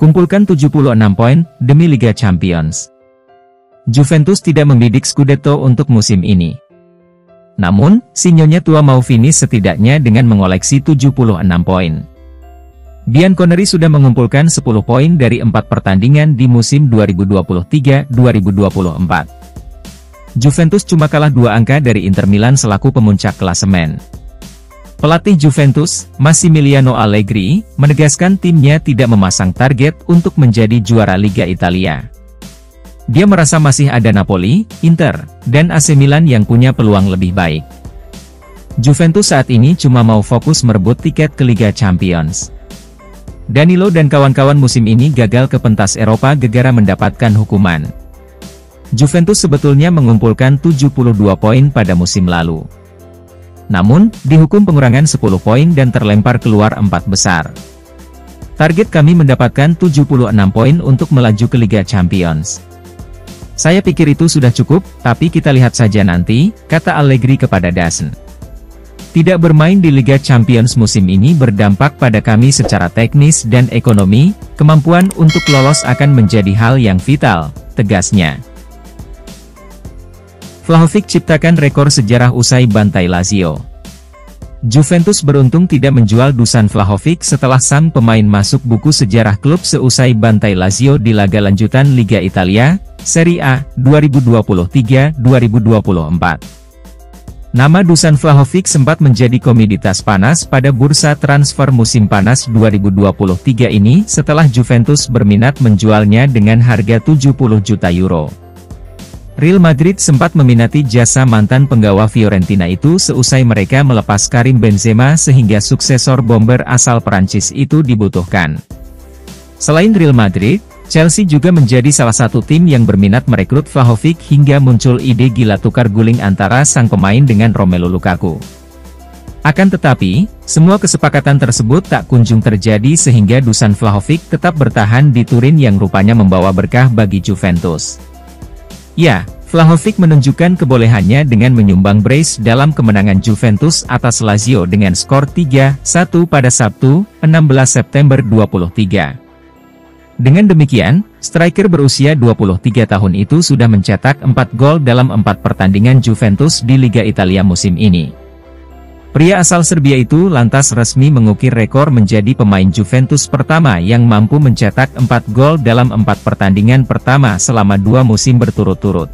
Kumpulkan 76 poin demi Liga Champions. Juventus tidak membidik Scudetto untuk musim ini. Namun, si Nyonya tua mau finish setidaknya dengan mengoleksi 76 poin. Bianconeri sudah mengumpulkan 10 poin dari 4 pertandingan di musim 2023-2024. Juventus cuma kalah 2 angka dari Inter Milan selaku pemuncak klasemen. Pelatih Juventus, Massimiliano Allegri, menegaskan timnya tidak memasang target untuk menjadi juara Liga Italia. Dia merasa masih ada Napoli, Inter, dan AC Milan yang punya peluang lebih baik. Juventus saat ini cuma mau fokus merebut tiket ke Liga Champions. Danilo dan kawan-kawan musim ini gagal ke pentas Eropa gara-gara mendapatkan hukuman. Juventus sebetulnya mengumpulkan 72 poin pada musim lalu. Namun, dihukum pengurangan 10 poin dan terlempar keluar 4 besar. Target kami mendapatkan 76 poin untuk melaju ke Liga Champions. Saya pikir itu sudah cukup, tapi kita lihat saja nanti, kata Allegri kepada DAZN. Tidak bermain di Liga Champions musim ini berdampak pada kami secara teknis dan ekonomi, kemampuan untuk lolos akan menjadi hal yang vital, tegasnya. Vlahovic ciptakan rekor sejarah usai bantai Lazio. Juventus beruntung tidak menjual Dusan Vlahovic setelah sang pemain masuk buku sejarah klub seusai bantai Lazio di laga lanjutan Liga Italia, Serie A, 2023-2024. Nama Dusan Vlahovic sempat menjadi komoditas panas pada bursa transfer musim panas 2023 ini setelah Juventus berminat menjualnya dengan harga 70 juta euro. Real Madrid sempat meminati jasa mantan penggawa Fiorentina itu seusai mereka melepas Karim Benzema sehingga suksesor bomber asal Prancis itu dibutuhkan. Selain Real Madrid, Chelsea juga menjadi salah satu tim yang berminat merekrut Vlahovic hingga muncul ide gila tukar guling antara sang pemain dengan Romelu Lukaku. Akan tetapi, semua kesepakatan tersebut tak kunjung terjadi sehingga Dusan Vlahovic tetap bertahan di Turin yang rupanya membawa berkah bagi Juventus. Ya, Vlahovic menunjukkan kebolehannya dengan menyumbang brace dalam kemenangan Juventus atas Lazio dengan skor 3-1 pada Sabtu, 16 September 2023. Dengan demikian, striker berusia 23 tahun itu sudah mencetak 4 gol dalam 4 pertandingan Juventus di Liga Italia musim ini. Pria asal Serbia itu lantas resmi mengukir rekor menjadi pemain Juventus pertama yang mampu mencetak 4 gol dalam 4 pertandingan pertama selama 2 musim berturut-turut.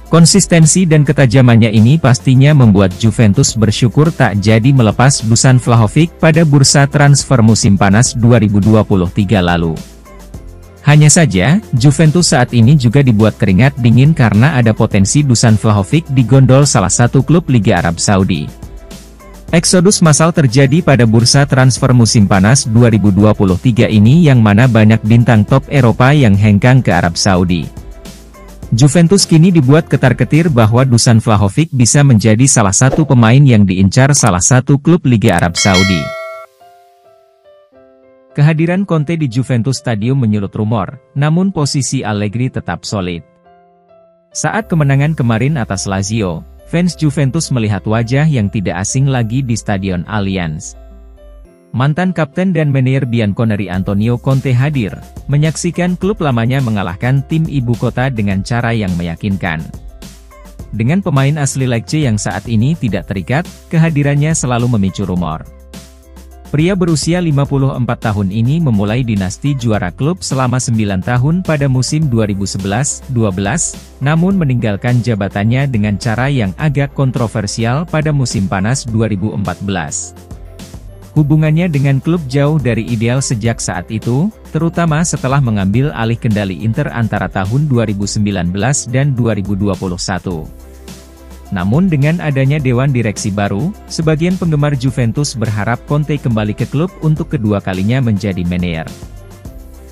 Konsistensi dan ketajamannya ini pastinya membuat Juventus bersyukur tak jadi melepas Dusan Vlahovic pada bursa transfer musim panas 2023 lalu. Hanya saja, Juventus saat ini juga dibuat keringat dingin karena ada potensi Dusan Vlahovic digondol salah satu klub Liga Arab Saudi. Eksodus massal terjadi pada bursa transfer musim panas 2023 ini yang mana banyak bintang top Eropa yang hengkang ke Arab Saudi. Juventus kini dibuat ketar-ketir bahwa Dusan Vlahovic bisa menjadi salah satu pemain yang diincar salah satu klub Liga Arab Saudi. Kehadiran Conte di Juventus Stadium menyulut rumor, namun posisi Allegri tetap solid. Saat kemenangan kemarin atas Lazio, fans Juventus melihat wajah yang tidak asing lagi di Stadion Allianz. Mantan kapten dan manajer Bianconeri Antonio Conte hadir, menyaksikan klub lamanya mengalahkan tim ibu kota dengan cara yang meyakinkan. Dengan pemain asli Lecce yang saat ini tidak terikat, kehadirannya selalu memicu rumor. Pria berusia 54 tahun ini memulai dinasti juara klub selama 9 tahun pada musim 2011-12, namun meninggalkan jabatannya dengan cara yang agak kontroversial pada musim panas 2014. Hubungannya dengan klub jauh dari ideal sejak saat itu, terutama setelah mengambil alih kendali Inter antara tahun 2019 dan 2021. Namun dengan adanya dewan direksi baru, sebagian penggemar Juventus berharap Conte kembali ke klub untuk kedua kalinya menjadi manajer.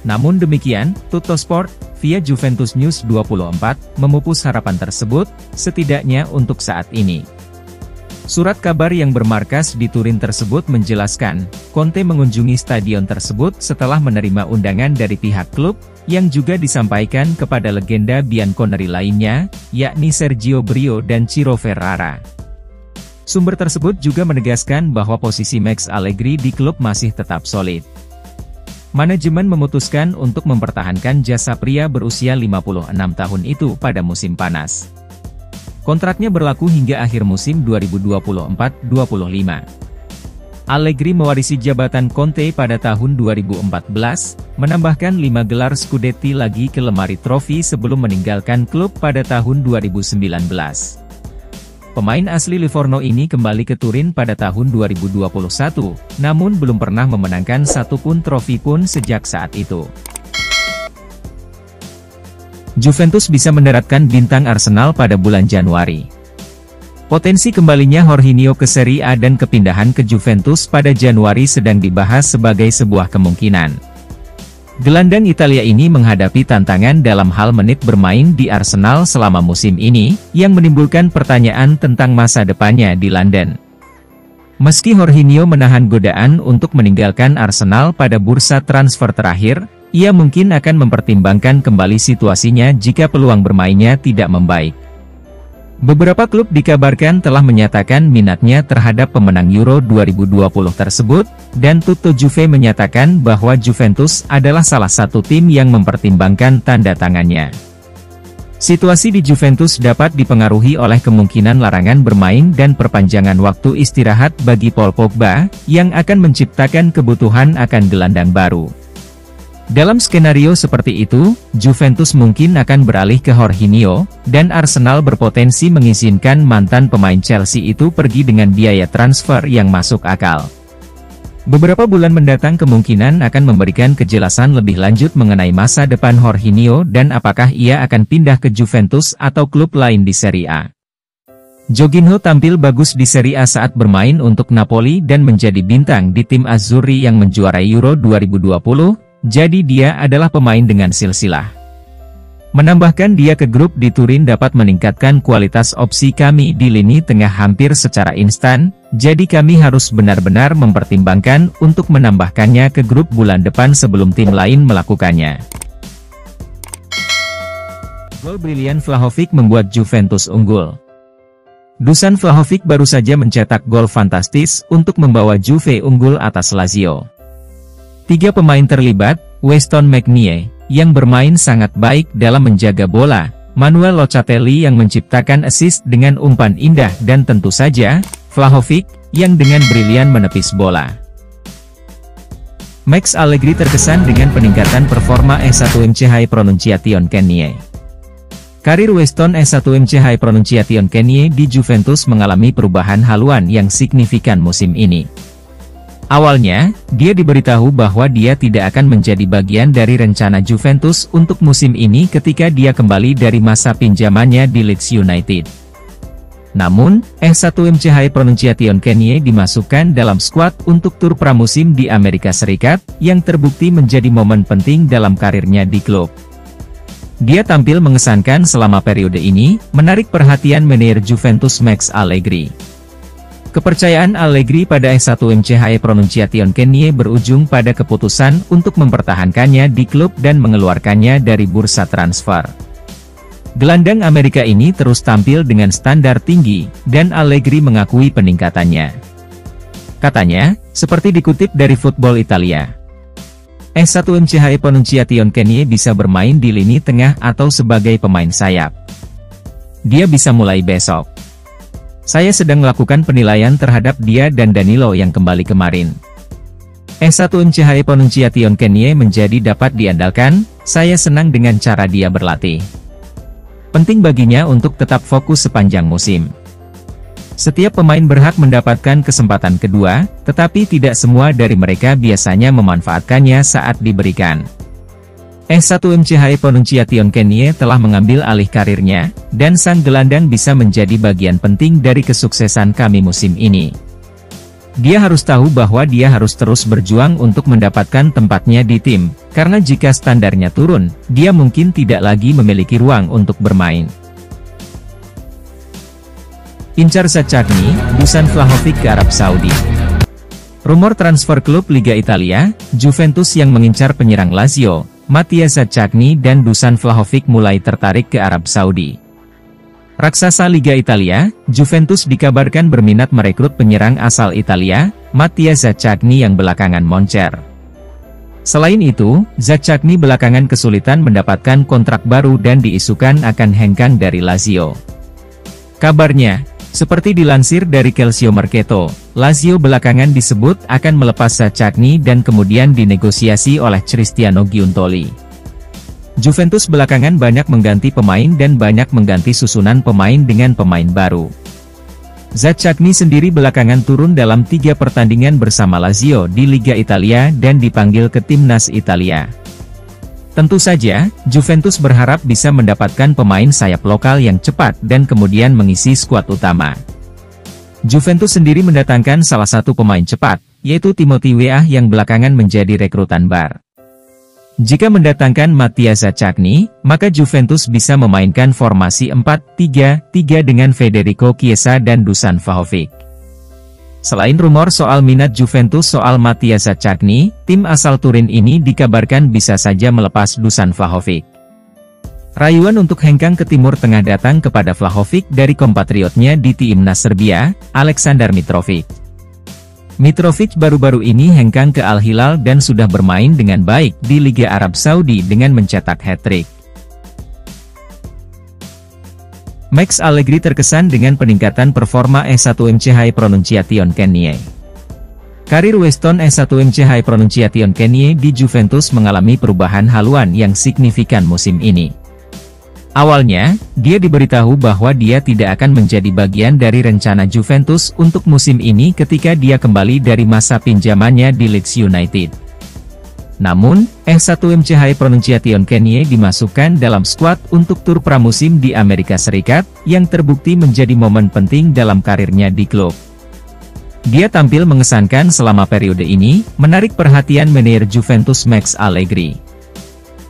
Namun demikian, Tuttosport, via Juventus News 24, memupus harapan tersebut, setidaknya untuk saat ini. Surat kabar yang bermarkas di Turin tersebut menjelaskan, Conte mengunjungi stadion tersebut setelah menerima undangan dari pihak klub, yang juga disampaikan kepada legenda Bianconeri lainnya, yakni Sergio Brio dan Ciro Ferrara. Sumber tersebut juga menegaskan bahwa posisi Max Allegri di klub masih tetap solid. manajemen memutuskan untuk mempertahankan jasa pria berusia 56 tahun itu pada musim panas. Kontraknya berlaku hingga akhir musim 2024-25. Allegri mewarisi jabatan Conte pada tahun 2014, menambahkan 5 gelar Scudetti lagi ke lemari trofi sebelum meninggalkan klub pada tahun 2019. Pemain asli Livorno ini kembali ke Turin pada tahun 2021, namun belum pernah memenangkan satupun trofi pun sejak saat itu. Juventus bisa mendaratkan bintang Arsenal pada bulan Januari. Potensi kembalinya Jorginho ke Serie A dan kepindahan ke Juventus pada Januari sedang dibahas sebagai sebuah kemungkinan. Gelandang Italia ini menghadapi tantangan dalam hal menit bermain di Arsenal selama musim ini, yang menimbulkan pertanyaan tentang masa depannya di London. Meski Jorginho menahan godaan untuk meninggalkan Arsenal pada bursa transfer terakhir, ia mungkin akan mempertimbangkan kembali situasinya jika peluang bermainnya tidak membaik. Beberapa klub dikabarkan telah menyatakan minatnya terhadap pemenang Euro 2020 tersebut, dan Tutto Juve menyatakan bahwa Juventus adalah salah satu tim yang mempertimbangkan tanda tangannya. Situasi di Juventus dapat dipengaruhi oleh kemungkinan larangan bermain dan perpanjangan waktu istirahat bagi Paul Pogba, yang akan menciptakan kebutuhan akan gelandang baru. Dalam skenario seperti itu, Juventus mungkin akan beralih ke Jorginho, dan Arsenal berpotensi mengizinkan mantan pemain Chelsea itu pergi dengan biaya transfer yang masuk akal. Beberapa bulan mendatang kemungkinan akan memberikan kejelasan lebih lanjut mengenai masa depan Jorginho dan apakah ia akan pindah ke Juventus atau klub lain di Serie A. Jorginho tampil bagus di Serie A saat bermain untuk Napoli dan menjadi bintang di tim Azzurri yang menjuarai Euro 2020. Jadi dia adalah pemain dengan silsilah. Menambahkan dia ke grup di Turin dapat meningkatkan kualitas opsi kami di lini tengah hampir secara instan, jadi kami harus benar-benar mempertimbangkan untuk menambahkannya ke grup bulan depan sebelum tim lain melakukannya. Gol brilian Vlahovic membuat Juventus unggul. Dusan Vlahovic baru saja mencetak gol fantastis untuk membawa Juve unggul atas Lazio. 3 pemain terlibat, Weston McNeil, yang bermain sangat baik dalam menjaga bola, Manuel Locatelli yang menciptakan assist dengan umpan indah dan tentu saja, Vlahovic, yang dengan brilian menepis bola. Max Allegri terkesan dengan peningkatan performa S1MC High Pronunciation Kenny. Karir Weston S1MC High Pronunciation Kenny di Juventus mengalami perubahan haluan yang signifikan musim ini. Awalnya, dia diberitahu bahwa dia tidak akan menjadi bagian dari rencana Juventus untuk musim ini ketika dia kembali dari masa pinjamannya di Leeds United. Namun, S1MC High Pronunciation Kenny dimasukkan dalam skuad untuk tur pramusim di Amerika Serikat, yang terbukti menjadi momen penting dalam karirnya di klub. Dia tampil mengesankan selama periode ini, menarik perhatian manajer Juventus Max Allegri. Kepercayaan Allegri pada S1MC High Pronunciation Kenny berujung pada keputusan untuk mempertahankannya di klub dan mengeluarkannya dari bursa transfer. Gelandang Amerika ini terus tampil dengan standar tinggi, dan Allegri mengakui peningkatannya. Katanya, seperti dikutip dari Football Italia, S1MC High Pronunciation Kenny bisa bermain di lini tengah atau sebagai pemain sayap. Dia bisa mulai besok. Saya sedang melakukan penilaian terhadap dia dan Danilo yang kembali kemarin. S1MC High Pronunciation Kenny menjadi dapat diandalkan, saya senang dengan cara dia berlatih. Penting baginya untuk tetap fokus sepanjang musim. Setiap pemain berhak mendapatkan kesempatan kedua, tetapi tidak semua dari mereka biasanya memanfaatkannya saat diberikan. S1MC High Pronunciation Kenny telah mengambil alih karirnya, dan sang gelandang bisa menjadi bagian penting dari kesuksesan kami musim ini. Dia harus tahu bahwa dia harus terus berjuang untuk mendapatkan tempatnya di tim, karena jika standarnya turun, dia mungkin tidak lagi memiliki ruang untuk bermain. Incar Zaccagni, Dusan Vlahovic ke Arab Saudi. Rumor transfer klub Liga Italia, Juventus yang mengincar penyerang Lazio, Mattia Zaccagni dan Dusan Vlahovic mulai tertarik ke Arab Saudi. Raksasa Liga Italia, Juventus dikabarkan berminat merekrut penyerang asal Italia, Mattia Zaccagni yang belakangan moncer. Selain itu, Zaccagni belakangan kesulitan mendapatkan kontrak baru dan diisukan akan hengkang dari Lazio. Kabarnya, seperti dilansir dari Calcio Mercato, Lazio belakangan disebut akan melepas Zaccagni dan kemudian dinegosiasi oleh Cristiano Giuntoli. Juventus belakangan banyak mengganti pemain dan banyak mengganti susunan pemain dengan pemain baru. Zaccagni sendiri belakangan turun dalam 3 pertandingan bersama Lazio di Liga Italia dan dipanggil ke timnas Italia. Tentu saja, Juventus berharap bisa mendapatkan pemain sayap lokal yang cepat dan kemudian mengisi skuad utama. Juventus sendiri mendatangkan salah satu pemain cepat, yaitu Timothy Weah yang belakangan menjadi rekrutan Bar. Jika mendatangkan Mattia Zaccagni, maka Juventus bisa memainkan formasi 4-3-3 dengan Federico Chiesa dan Dusan Vlahovic. Selain rumor soal minat Juventus soal Mattia Zaccagni, tim asal Turin ini dikabarkan bisa saja melepas Dusan Vlahovic. Rayuan untuk hengkang ke Timur Tengah datang kepada Vlahovic dari kompatriotnya di timnas Serbia, Aleksandar Mitrovic. Mitrovic baru-baru ini hengkang ke Al Hilal dan sudah bermain dengan baik di Liga Arab Saudi dengan mencetak hat-trick. Max Allegri terkesan dengan peningkatan performa S1MC High Pronunciation Kenie. Karir Weston S1MC High Pronunciation Kenie di Juventus mengalami perubahan haluan yang signifikan musim ini. Awalnya, dia diberitahu bahwa dia tidak akan menjadi bagian dari rencana Juventus untuk musim ini ketika dia kembali dari masa pinjamannya di Leeds United. Namun, S1MC High Pronunciation Kenie dimasukkan dalam skuad untuk tur pramusim di Amerika Serikat, yang terbukti menjadi momen penting dalam karirnya di klub. Dia tampil mengesankan selama periode ini, menarik perhatian manajer Juventus Max Allegri.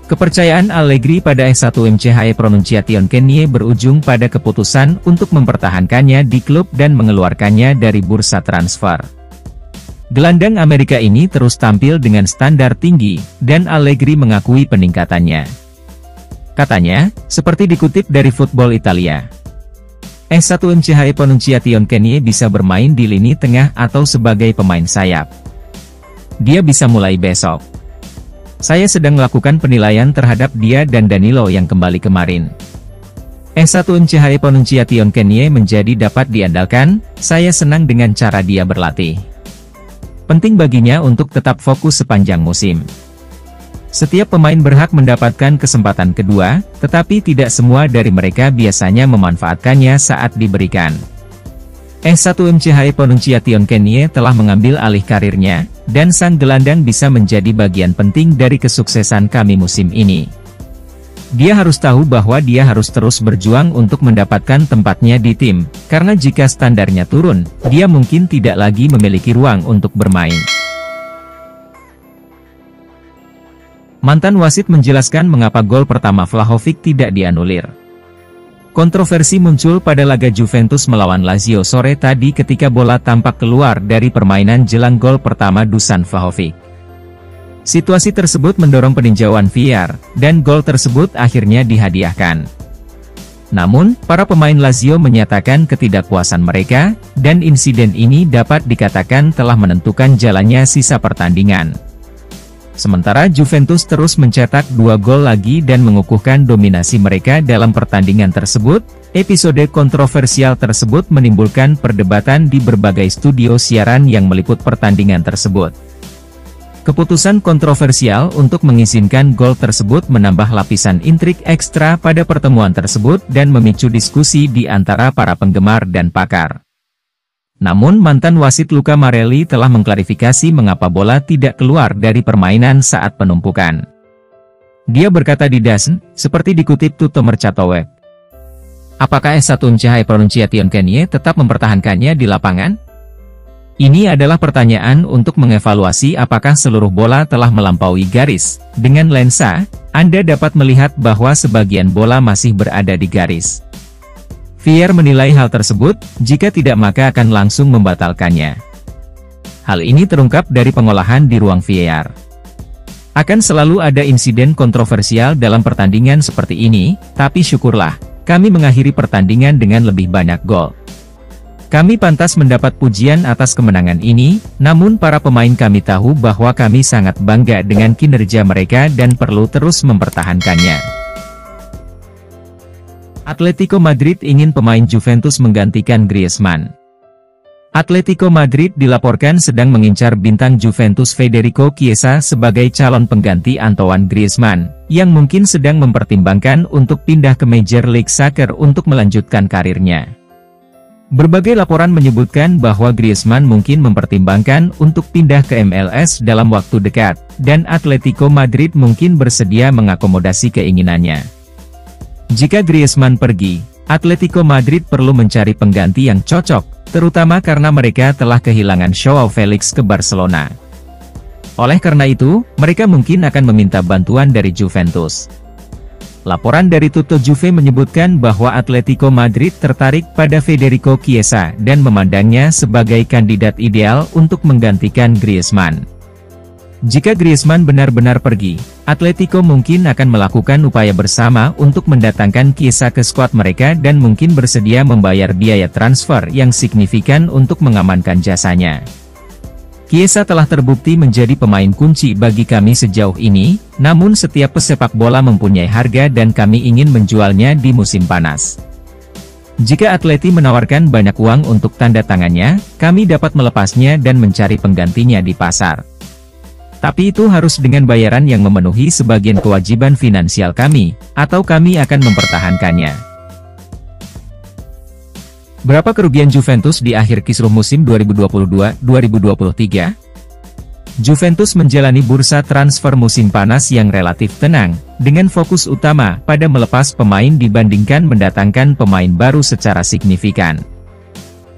Kepercayaan Allegri pada S1MC High Pronunciation Kenie berujung pada keputusan untuk mempertahankannya di klub dan mengeluarkannya dari bursa transfer. Gelandang Amerika ini terus tampil dengan standar tinggi, dan Allegri mengakui peningkatannya. Katanya, seperti dikutip dari Football Italia, S1MC High Pronunciation Kenie bisa bermain di lini tengah atau sebagai pemain sayap. Dia bisa mulai besok. Saya sedang melakukan penilaian terhadap dia dan Danilo yang kembali kemarin. S1MC High Pronunciation Kenie menjadi dapat diandalkan, saya senang dengan cara dia berlatih. Penting baginya untuk tetap fokus sepanjang musim. Setiap pemain berhak mendapatkan kesempatan kedua, tetapi tidak semua dari mereka biasanya memanfaatkannya saat diberikan. S1MC High Pronunciation Kenie telah mengambil alih karirnya, dan sang gelandang bisa menjadi bagian penting dari kesuksesan kami musim ini. Dia harus tahu bahwa dia harus terus berjuang untuk mendapatkan tempatnya di tim, karena jika standarnya turun, dia mungkin tidak lagi memiliki ruang untuk bermain. Mantan wasit menjelaskan mengapa gol pertama Vlahovic tidak dianulir. Kontroversi muncul pada laga Juventus melawan Lazio sore tadi ketika bola tampak keluar dari permainan jelang gol pertama Dusan Vlahovic. Situasi tersebut mendorong peninjauan VAR, dan gol tersebut akhirnya dihadiahkan. Namun, para pemain Lazio menyatakan ketidakpuasan mereka, dan insiden ini dapat dikatakan telah menentukan jalannya sisa pertandingan. Sementara Juventus terus mencetak 2 gol lagi dan mengukuhkan dominasi mereka dalam pertandingan tersebut. Episode kontroversial tersebut menimbulkan perdebatan di berbagai studio siaran yang meliput pertandingan tersebut. Keputusan kontroversial untuk mengizinkan gol tersebut menambah lapisan intrik ekstra pada pertemuan tersebut dan memicu diskusi di antara para penggemar dan pakar. Namun mantan wasit Luca Marelli telah mengklarifikasi mengapa bola tidak keluar dari permainan saat penumpukan. Dia berkata di DAZN, seperti dikutip Tutto Mercato Web. Apakah S1MC High Pronunciation Kenie tetap mempertahankannya di lapangan? Ini adalah pertanyaan untuk mengevaluasi apakah seluruh bola telah melampaui garis. Dengan lensa, Anda dapat melihat bahwa sebagian bola masih berada di garis. VAR menilai hal tersebut, jika tidak maka akan langsung membatalkannya. Hal ini terungkap dari pengolahan di ruang VAR. Akan selalu ada insiden kontroversial dalam pertandingan seperti ini, tapi syukurlah, kami mengakhiri pertandingan dengan lebih banyak gol. Kami pantas mendapat pujian atas kemenangan ini, namun para pemain kami tahu bahwa kami sangat bangga dengan kinerja mereka dan perlu terus mempertahankannya. Atletico Madrid ingin pemain Juventus menggantikan Griezmann. Atletico Madrid dilaporkan sedang mengincar bintang Juventus Federico Chiesa sebagai calon pengganti Antoine Griezmann, yang mungkin sedang mempertimbangkan untuk pindah ke Major League Soccer untuk melanjutkan karirnya. Berbagai laporan menyebutkan bahwa Griezmann mungkin mempertimbangkan untuk pindah ke MLS dalam waktu dekat, dan Atletico Madrid mungkin bersedia mengakomodasi keinginannya. Jika Griezmann pergi, Atletico Madrid perlu mencari pengganti yang cocok, terutama karena mereka telah kehilangan Joao Felix ke Barcelona. Oleh karena itu, mereka mungkin akan meminta bantuan dari Juventus. Laporan dari Tutto Juve menyebutkan bahwa Atletico Madrid tertarik pada Federico Chiesa dan memandangnya sebagai kandidat ideal untuk menggantikan Griezmann. Jika Griezmann benar-benar pergi, Atletico mungkin akan melakukan upaya bersama untuk mendatangkan Chiesa ke skuad mereka dan mungkin bersedia membayar biaya transfer yang signifikan untuk mengamankan jasanya. Chiesa telah terbukti menjadi pemain kunci bagi kami sejauh ini, namun setiap pesepak bola mempunyai harga dan kami ingin menjualnya di musim panas. Jika Atleti menawarkan banyak uang untuk tanda tangannya, kami dapat melepasnya dan mencari penggantinya di pasar. Tapi itu harus dengan bayaran yang memenuhi sebagian kewajiban finansial kami, atau kami akan mempertahankannya. Berapa kerugian Juventus di akhir kisruh musim 2022-2023? Juventus menjalani bursa transfer musim panas yang relatif tenang, dengan fokus utama pada melepas pemain dibandingkan mendatangkan pemain baru secara signifikan.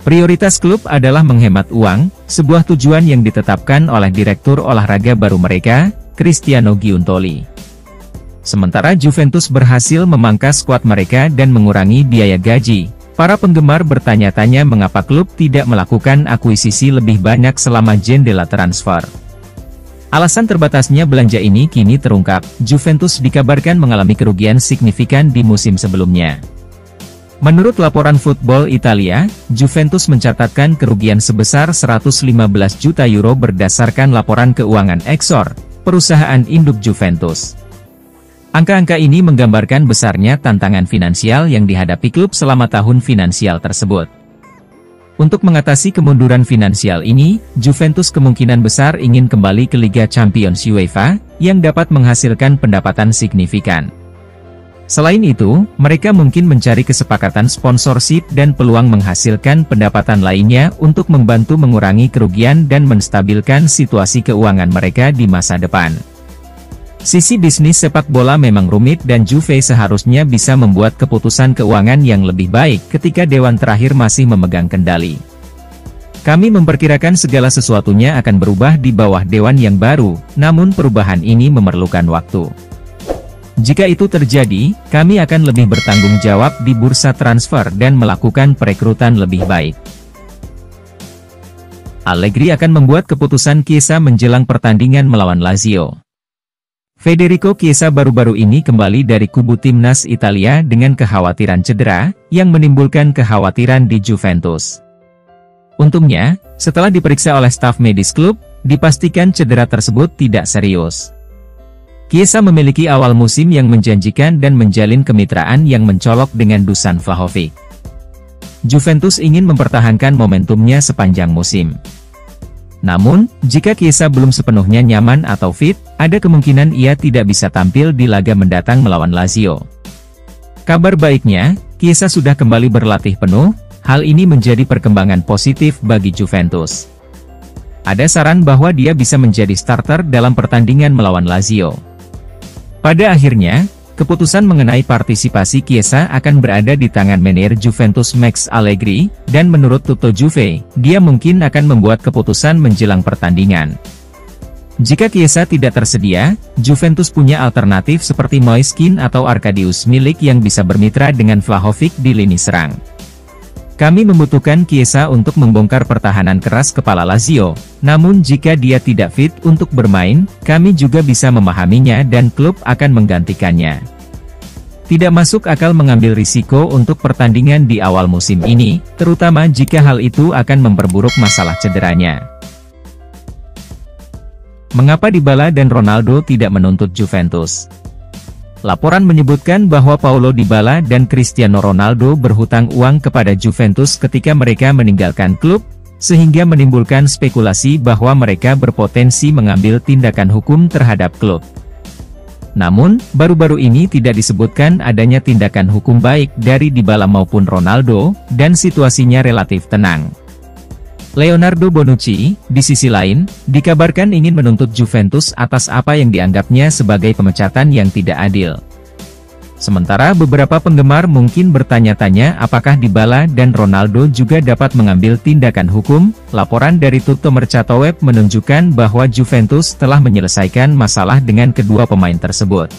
Prioritas klub adalah menghemat uang, sebuah tujuan yang ditetapkan oleh direktur olahraga baru mereka, Cristiano Giuntoli. Sementara Juventus berhasil memangkas skuad mereka dan mengurangi biaya gaji. Para penggemar bertanya-tanya mengapa klub tidak melakukan akuisisi lebih banyak selama jendela transfer. Alasan terbatasnya belanja ini kini terungkap, Juventus dikabarkan mengalami kerugian signifikan di musim sebelumnya. Menurut laporan Football Italia, Juventus mencatatkan kerugian sebesar 115 juta euro berdasarkan laporan keuangan Exor, perusahaan induk Juventus. Angka-angka ini menggambarkan besarnya tantangan finansial yang dihadapi klub selama tahun finansial tersebut. Untuk mengatasi kemunduran finansial ini, Juventus kemungkinan besar ingin kembali ke Liga Champions UEFA, yang dapat menghasilkan pendapatan signifikan. Selain itu, mereka mungkin mencari kesepakatan sponsorship dan peluang menghasilkan pendapatan lainnya untuk membantu mengurangi kerugian dan menstabilkan situasi keuangan mereka di masa depan. Sisi bisnis sepak bola memang rumit dan Juve seharusnya bisa membuat keputusan keuangan yang lebih baik ketika dewan terakhir masih memegang kendali. Kami memperkirakan segala sesuatunya akan berubah di bawah dewan yang baru, namun perubahan ini memerlukan waktu. Jika itu terjadi, kami akan lebih bertanggung jawab di bursa transfer dan melakukan perekrutan lebih baik. Allegri akan membuat keputusan Chiesa menjelang pertandingan melawan Lazio. Federico Chiesa baru-baru ini kembali dari kubu timnas Italia dengan kekhawatiran cedera, yang menimbulkan kekhawatiran di Juventus. Untungnya, setelah diperiksa oleh staf medis klub, dipastikan cedera tersebut tidak serius. Chiesa memiliki awal musim yang menjanjikan dan menjalin kemitraan yang mencolok dengan Dusan Vlahovic. Juventus ingin mempertahankan momentumnya sepanjang musim. Namun, jika Chiesa belum sepenuhnya nyaman atau fit, ada kemungkinan ia tidak bisa tampil di laga mendatang melawan Lazio. Kabar baiknya, Chiesa sudah kembali berlatih penuh, hal ini menjadi perkembangan positif bagi Juventus. Ada saran bahwa dia bisa menjadi starter dalam pertandingan melawan Lazio. Pada akhirnya, keputusan mengenai partisipasi Chiesa akan berada di tangan manajer Juventus Max Allegri, dan menurut Tutto Juve, dia mungkin akan membuat keputusan menjelang pertandingan. Jika Chiesa tidak tersedia, Juventus punya alternatif seperti Moiskin atau Arkadiusz Milik yang bisa bermitra dengan Vlahovic di lini serang. Kami membutuhkan Chiesa untuk membongkar pertahanan keras kepala Lazio, namun jika dia tidak fit untuk bermain, kami juga bisa memahaminya dan klub akan menggantikannya. Tidak masuk akal mengambil risiko untuk pertandingan di awal musim ini, terutama jika hal itu akan memperburuk masalah cederanya. Mengapa Dybala dan Ronaldo tidak menuntut Juventus? Laporan menyebutkan bahwa Paulo Dybala dan Cristiano Ronaldo berhutang uang kepada Juventus ketika mereka meninggalkan klub, sehingga menimbulkan spekulasi bahwa mereka berpotensi mengambil tindakan hukum terhadap klub. Namun, baru-baru ini tidak disebutkan adanya tindakan hukum baik dari Dybala maupun Ronaldo, dan situasinya relatif tenang. Leonardo Bonucci, di sisi lain, dikabarkan ingin menuntut Juventus atas apa yang dianggapnya sebagai pemecatan yang tidak adil. Sementara beberapa penggemar mungkin bertanya-tanya apakah Dybala dan Ronaldo juga dapat mengambil tindakan hukum. Laporan dari Tutto Mercato Web menunjukkan bahwa Juventus telah menyelesaikan masalah dengan kedua pemain tersebut.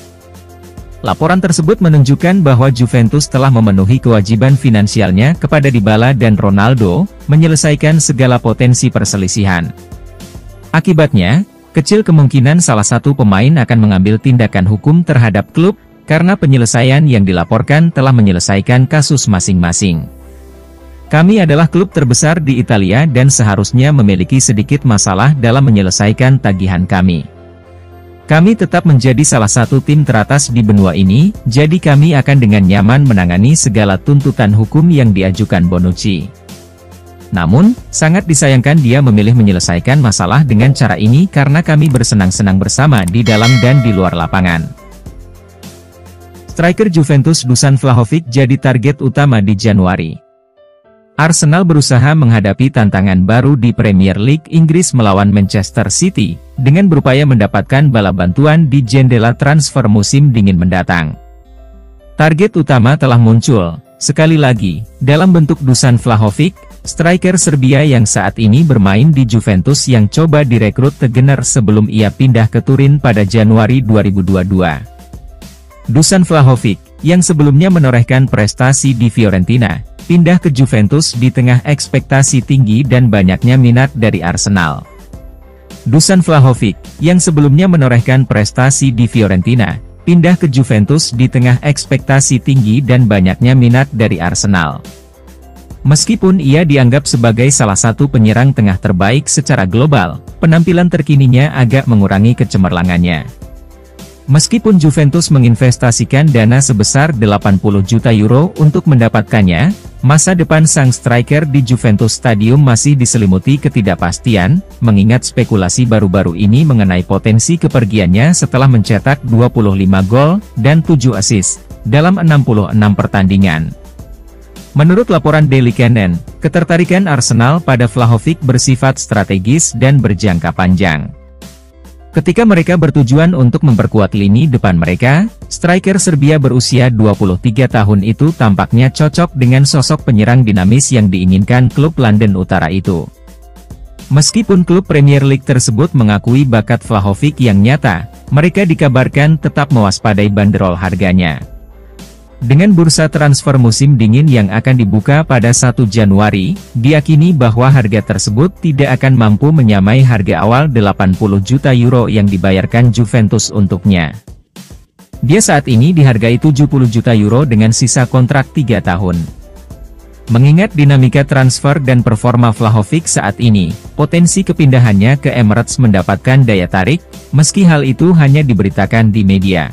Laporan tersebut menunjukkan bahwa Juventus telah memenuhi kewajiban finansialnya kepada Dybala dan Ronaldo, menyelesaikan segala potensi perselisihan. Akibatnya, kecil kemungkinan salah satu pemain akan mengambil tindakan hukum terhadap klub, karena penyelesaian yang dilaporkan telah menyelesaikan kasus masing-masing. Kami adalah klub terbesar di Italia dan seharusnya memiliki sedikit masalah dalam menyelesaikan tagihan kami. Kami tetap menjadi salah satu tim teratas di benua ini, jadi kami akan dengan nyaman menangani segala tuntutan hukum yang diajukan Bonucci. Namun, sangat disayangkan dia memilih menyelesaikan masalah dengan cara ini karena kami bersenang-senang bersama di dalam dan di luar lapangan. Striker Juventus Dusan Vlahovic jadi target utama di Januari. Arsenal berusaha menghadapi tantangan baru di Premier League Inggris melawan Manchester City, dengan berupaya mendapatkan bala bantuan di jendela transfer musim dingin mendatang. Target utama telah muncul, sekali lagi, dalam bentuk Dusan Vlahovic, striker Serbia yang saat ini bermain di Juventus yang coba direkrut Tegener sebelum ia pindah ke Turin pada Januari 2022. Dusan Vlahovic, yang sebelumnya menorehkan prestasi di Fiorentina, pindah ke Juventus di tengah ekspektasi tinggi dan banyaknya minat dari Arsenal. Dusan Vlahovic, yang sebelumnya menorehkan prestasi di Fiorentina, pindah ke Juventus di tengah ekspektasi tinggi dan banyaknya minat dari Arsenal. Meskipun ia dianggap sebagai salah satu penyerang tengah terbaik secara global, penampilan terkininya agak mengurangi kecemerlangannya. Meskipun Juventus menginvestasikan dana sebesar 80 juta euro untuk mendapatkannya, masa depan sang striker di Juventus Stadium masih diselimuti ketidakpastian, mengingat spekulasi baru-baru ini mengenai potensi kepergiannya setelah mencetak 25 gol dan 7 assist dalam 66 pertandingan. Menurut laporan Daily Canon, ketertarikan Arsenal pada Vlahovic bersifat strategis dan berjangka panjang. Ketika mereka bertujuan untuk memperkuat lini depan mereka, striker Serbia berusia 23 tahun itu tampaknya cocok dengan sosok penyerang dinamis yang diinginkan klub London Utara itu. Meskipun klub Premier League tersebut mengakui bakat Vlahovic yang nyata, mereka dikabarkan tetap mewaspadai banderol harganya. Dengan bursa transfer musim dingin yang akan dibuka pada 1 Januari, diyakini bahwa harga tersebut tidak akan mampu menyamai harga awal 80 juta euro yang dibayarkan Juventus untuknya. Dia saat ini dihargai 70 juta euro dengan sisa kontrak 3 tahun. Mengingat dinamika transfer dan performa Vlahovic saat ini, potensi kepindahannya ke Emirates mendapatkan daya tarik, meski hal itu hanya diberitakan di media.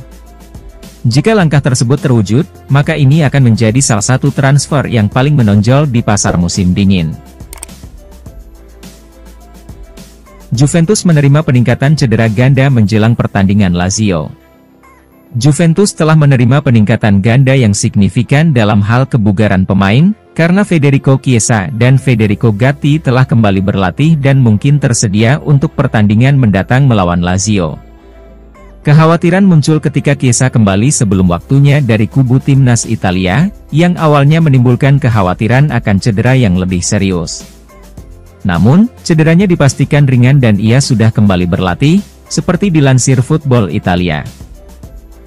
Jika langkah tersebut terwujud, maka ini akan menjadi salah satu transfer yang paling menonjol di pasar musim dingin. Juventus menerima peningkatan cedera ganda menjelang pertandingan Lazio. Juventus telah menerima peningkatan ganda yang signifikan dalam hal kebugaran pemain, karena Federico Chiesa dan Federico Gatti telah kembali berlatih dan mungkin tersedia untuk pertandingan mendatang melawan Lazio. Kekhawatiran muncul ketika Chiesa kembali sebelum waktunya dari kubu timnas Italia, yang awalnya menimbulkan kekhawatiran akan cedera yang lebih serius. Namun, cederanya dipastikan ringan dan ia sudah kembali berlatih, seperti dilansir Football Italia.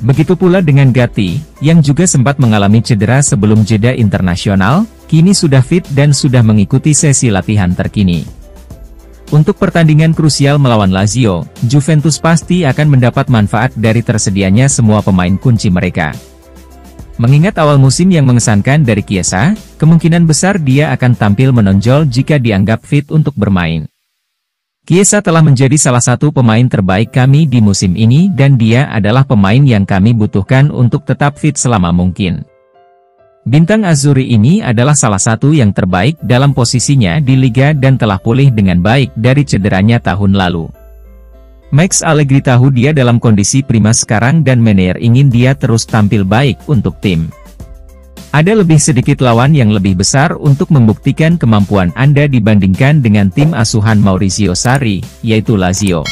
Begitu pula dengan Gatti, yang juga sempat mengalami cedera sebelum jeda internasional, kini sudah fit dan sudah mengikuti sesi latihan terkini. Untuk pertandingan krusial melawan Lazio, Juventus pasti akan mendapat manfaat dari tersedianya semua pemain kunci mereka. Mengingat awal musim yang mengesankan dari Chiesa, kemungkinan besar dia akan tampil menonjol jika dianggap fit untuk bermain. Chiesa telah menjadi salah satu pemain terbaik kami di musim ini dan dia adalah pemain yang kami butuhkan untuk tetap fit selama mungkin. Bintang Azzurri ini adalah salah satu yang terbaik dalam posisinya di Liga dan telah pulih dengan baik dari cederanya tahun lalu. Max Allegri tahu dia dalam kondisi prima sekarang dan Meneer ingin dia terus tampil baik untuk tim. Ada lebih sedikit lawan yang lebih besar untuk membuktikan kemampuan Anda dibandingkan dengan tim asuhan Maurizio Sarri, yaitu Lazio.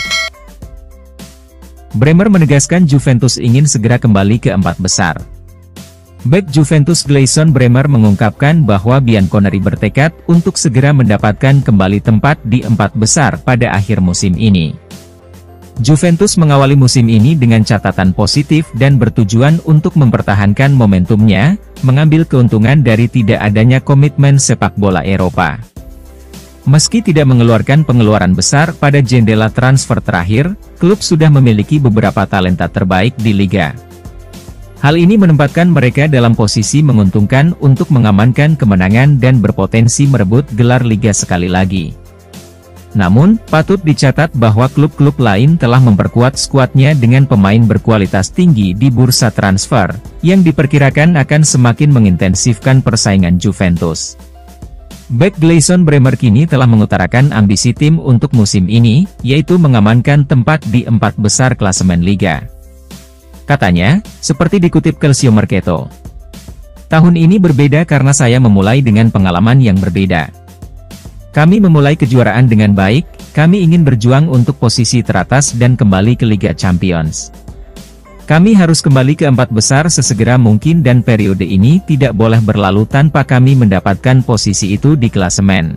Bremer menegaskan Juventus ingin segera kembali ke 4 besar. Bek Juventus Gleison Bremer mengungkapkan bahwa Bianconeri bertekad untuk segera mendapatkan kembali tempat di 4 besar pada akhir musim ini. Juventus mengawali musim ini dengan catatan positif dan bertujuan untuk mempertahankan momentumnya, mengambil keuntungan dari tidak adanya komitmen sepak bola Eropa. Meski tidak mengeluarkan pengeluaran besar pada jendela transfer terakhir, klub sudah memiliki beberapa talenta terbaik di liga. Hal ini menempatkan mereka dalam posisi menguntungkan untuk mengamankan kemenangan dan berpotensi merebut gelar liga sekali lagi. Namun, patut dicatat bahwa klub-klub lain telah memperkuat skuadnya dengan pemain berkualitas tinggi di bursa transfer, yang diperkirakan akan semakin mengintensifkan persaingan Juventus. Bek Gleison Bremer kini telah mengutarakan ambisi tim untuk musim ini, yaitu mengamankan tempat di 4 besar klasemen Liga. Katanya, seperti dikutip Calcio Mercato, "Tahun ini berbeda karena saya memulai dengan pengalaman yang berbeda. Kami memulai kejuaraan dengan baik, kami ingin berjuang untuk posisi teratas dan kembali ke Liga Champions. Kami harus kembali ke 4 besar sesegera mungkin dan periode ini tidak boleh berlalu tanpa kami mendapatkan posisi itu di klasemen."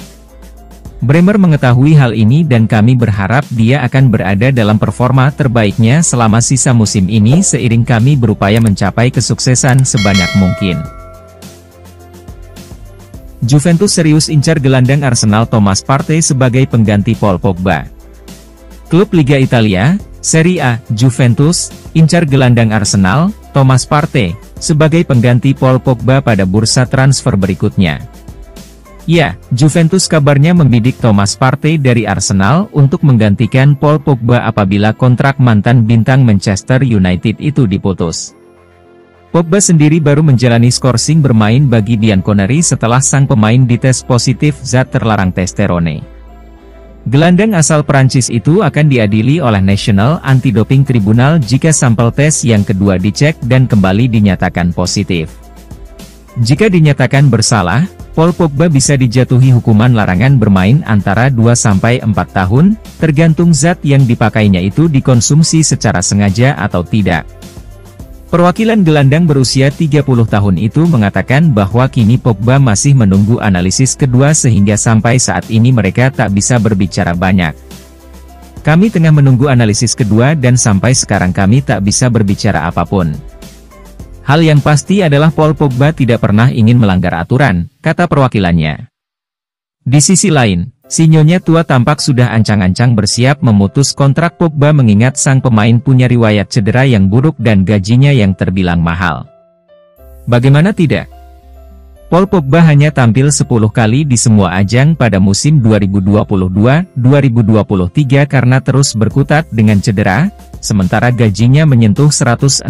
Bremer mengetahui hal ini dan kami berharap dia akan berada dalam performa terbaiknya selama sisa musim ini seiring kami berupaya mencapai kesuksesan sebanyak mungkin. Juventus serius incar gelandang Arsenal Thomas Partey sebagai pengganti Paul Pogba. Klub Liga Italia, Serie A, Juventus, incar gelandang Arsenal, Thomas Partey, sebagai pengganti Paul Pogba pada bursa transfer berikutnya. Ya, Juventus kabarnya membidik Thomas Partey dari Arsenal untuk menggantikan Paul Pogba apabila kontrak mantan bintang Manchester United itu diputus. Pogba sendiri baru menjalani skorsing bermain bagi Bianconeri setelah sang pemain dites positif zat terlarang testosterone. Gelandang asal Prancis itu akan diadili oleh National Anti-Doping Tribunal jika sampel tes yang kedua dicek dan kembali dinyatakan positif. Jika dinyatakan bersalah, Paul Pogba bisa dijatuhi hukuman larangan bermain antara 2–4 tahun, tergantung zat yang dipakainya itu dikonsumsi secara sengaja atau tidak. Perwakilan gelandang berusia 30 tahun itu mengatakan bahwa kini Pogba masih menunggu analisis kedua sehingga sampai saat ini mereka tak bisa berbicara banyak. Kami tengah menunggu analisis kedua dan sampai sekarang kami tak bisa berbicara apapun. Hal yang pasti adalah Paul Pogba tidak pernah ingin melanggar aturan, kata perwakilannya. Di sisi lain, si nyonya tua tampak sudah ancang-ancang bersiap memutus kontrak Pogba mengingat sang pemain punya riwayat cedera yang buruk dan gajinya yang terbilang mahal. Bagaimana tidak? Paul Pogba hanya tampil 10 kali di semua ajang pada musim 2022-2023 karena terus berkutat dengan cedera, sementara gajinya menyentuh 160.000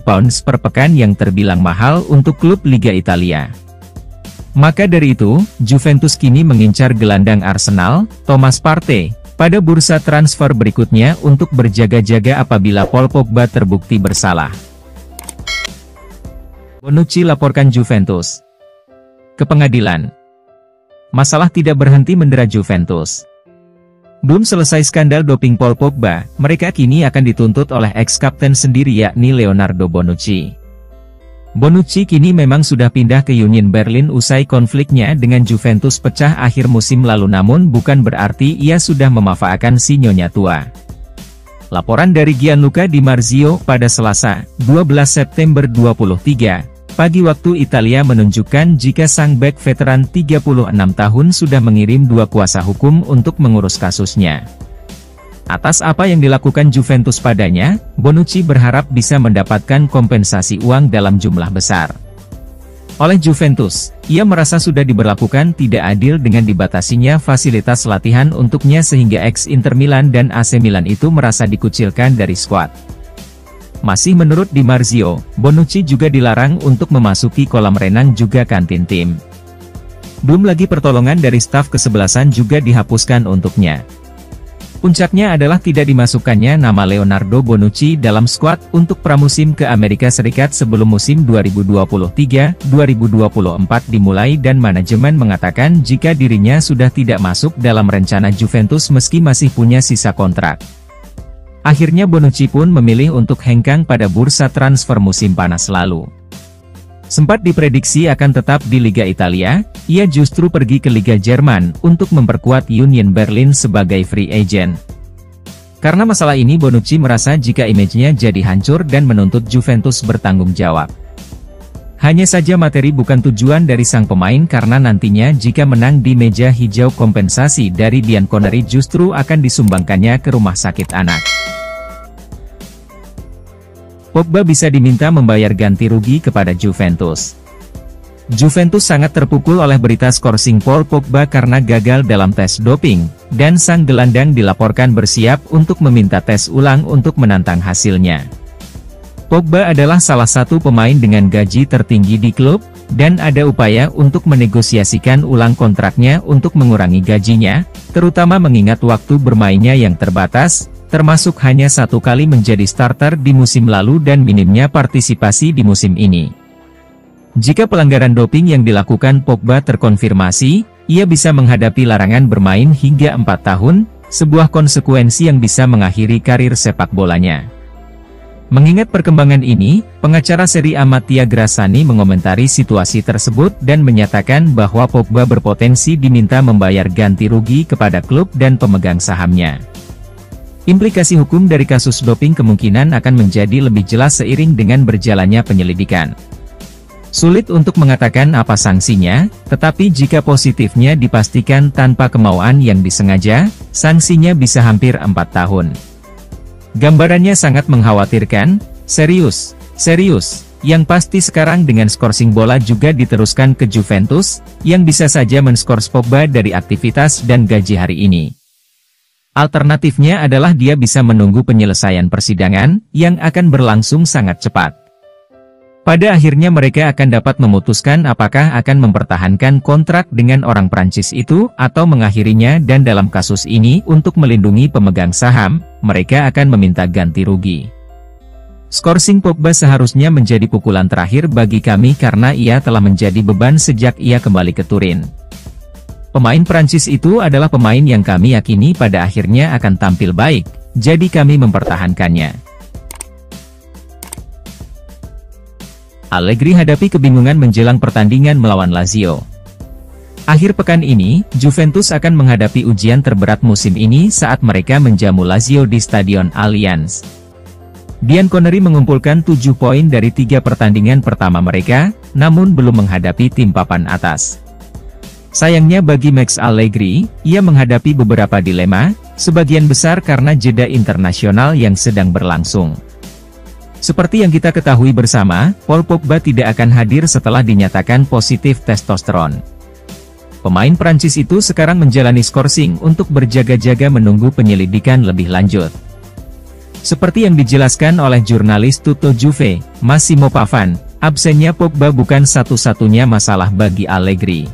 pounds per pekan yang terbilang mahal untuk klub Liga Italia. Maka dari itu, Juventus kini mengincar gelandang Arsenal, Thomas Partey, pada bursa transfer berikutnya untuk berjaga-jaga apabila Paul Pogba terbukti bersalah. Bonucci laporkan Juventus ke pengadilan. Masalah tidak berhenti mendera Juventus. Belum selesai skandal doping Paul Pogba, mereka kini akan dituntut oleh ex-kapten sendiri yakni Leonardo Bonucci. Bonucci kini memang sudah pindah ke Union Berlin usai konfliknya dengan Juventus pecah akhir musim lalu, namun bukan berarti ia sudah memaafkan si nyonya tua. Laporan dari Gianluca Di Marzio pada Selasa, 12 September 2023, pagi waktu Italia menunjukkan jika sang bek veteran 36 tahun sudah mengirim 2 kuasa hukum untuk mengurus kasusnya. Atas apa yang dilakukan Juventus padanya, Bonucci berharap bisa mendapatkan kompensasi uang dalam jumlah besar. Oleh Juventus, ia merasa sudah diberlakukan tidak adil dengan dibatasinya fasilitas latihan untuknya sehingga ex-Inter Milan dan AC Milan itu merasa dikucilkan dari skuad. Masih menurut Di Marzio, Bonucci juga dilarang untuk memasuki kolam renang juga kantin tim. Belum lagi pertolongan dari staf kesebelasan juga dihapuskan untuknya. Puncaknya adalah tidak dimasukkannya nama Leonardo Bonucci dalam skuad untuk pramusim ke Amerika Serikat sebelum musim 2023-2024 dimulai dan manajemen mengatakan jika dirinya sudah tidak masuk dalam rencana Juventus meski masih punya sisa kontrak. Akhirnya Bonucci pun memilih untuk hengkang pada bursa transfer musim panas lalu. Sempat diprediksi akan tetap di Liga Italia, ia justru pergi ke Liga Jerman untuk memperkuat Union Berlin sebagai free agent. Karena masalah ini Bonucci merasa jika image-nya jadi hancur dan menuntut Juventus bertanggung jawab. Hanya saja materi bukan tujuan dari sang pemain karena nantinya jika menang di meja hijau kompensasi dari Bianconeri justru akan disumbangkannya ke rumah sakit anak. Pogba bisa diminta membayar ganti rugi kepada Juventus. Juventus sangat terpukul oleh berita skorsing Paul Pogba karena gagal dalam tes doping, dan sang gelandang dilaporkan bersiap untuk meminta tes ulang untuk menantang hasilnya. Pogba adalah salah satu pemain dengan gaji tertinggi di klub, dan ada upaya untuk menegosiasikan ulang kontraknya untuk mengurangi gajinya, terutama mengingat waktu bermainnya yang terbatas, termasuk hanya 1 kali menjadi starter di musim lalu dan minimnya partisipasi di musim ini. Jika pelanggaran doping yang dilakukan Pogba terkonfirmasi, ia bisa menghadapi larangan bermain hingga 4 tahun, sebuah konsekuensi yang bisa mengakhiri karir sepak bolanya. Mengingat perkembangan ini, pengacara Serie A Mattia Grassani mengomentari situasi tersebut dan menyatakan bahwa Pogba berpotensi diminta membayar ganti rugi kepada klub dan pemegang sahamnya. Implikasi hukum dari kasus doping kemungkinan akan menjadi lebih jelas seiring dengan berjalannya penyelidikan. Sulit untuk mengatakan apa sanksinya, tetapi jika positifnya dipastikan tanpa kemauan yang disengaja, sanksinya bisa hampir 4 tahun. Gambarannya sangat mengkhawatirkan, serius. Yang pasti sekarang dengan skorsing bola juga diteruskan ke Juventus, yang bisa saja menskors Pogba dari aktivitas dan gaji hari ini. Alternatifnya adalah dia bisa menunggu penyelesaian persidangan, yang akan berlangsung sangat cepat. Pada akhirnya mereka akan dapat memutuskan apakah akan mempertahankan kontrak dengan orang Prancis itu, atau mengakhirinya dan dalam kasus ini untuk melindungi pemegang saham, mereka akan meminta ganti rugi. Skorsing Pogba seharusnya menjadi pukulan terakhir bagi kami karena ia telah menjadi beban sejak ia kembali ke Turin. Pemain Prancis itu adalah pemain yang kami yakini pada akhirnya akan tampil baik, jadi kami mempertahankannya. Allegri hadapi kebingungan menjelang pertandingan melawan Lazio. Akhir pekan ini, Juventus akan menghadapi ujian terberat musim ini saat mereka menjamu Lazio di Stadion Allianz. Bianconeri mengumpulkan 7 poin dari 3 pertandingan pertama mereka, namun belum menghadapi tim papan atas. Sayangnya bagi Max Allegri, ia menghadapi beberapa dilema, sebagian besar karena jeda internasional yang sedang berlangsung. Seperti yang kita ketahui bersama, Paul Pogba tidak akan hadir setelah dinyatakan positif testosteron. Pemain Prancis itu sekarang menjalani skorsing untuk berjaga-jaga menunggu penyelidikan lebih lanjut. Seperti yang dijelaskan oleh jurnalis Tutto Juve, Massimo Pavan, absennya Pogba bukan satu-satunya masalah bagi Allegri.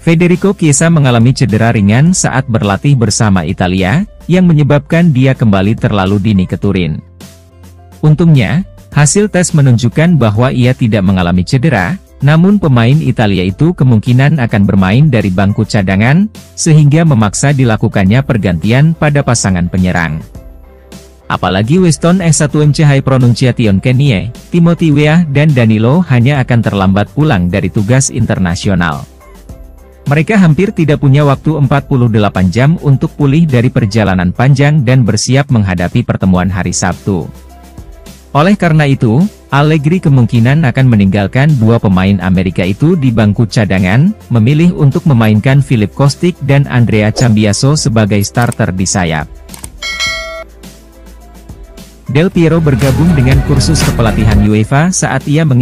Federico Chiesa mengalami cedera ringan saat berlatih bersama Italia, yang menyebabkan dia kembali terlalu dini ke Turin. Untungnya, hasil tes menunjukkan bahwa ia tidak mengalami cedera, namun pemain Italia itu kemungkinan akan bermain dari bangku cadangan, sehingga memaksa dilakukannya pergantian pada pasangan penyerang. Apalagi Weston S1MC High Pronunciation Kenie, Timothy Weah dan Danilo hanya akan terlambat pulang dari tugas internasional. Mereka hampir tidak punya waktu 48 jam untuk pulih dari perjalanan panjang dan bersiap menghadapi pertemuan hari Sabtu. Oleh karena itu, Allegri kemungkinan akan meninggalkan 2 pemain Amerika itu di bangku cadangan, memilih untuk memainkan Filip Kostic dan Andrea Cambiaso sebagai starter di sayap. Del Piero bergabung dengan kursus kepelatihan UEFA saat ia mengincar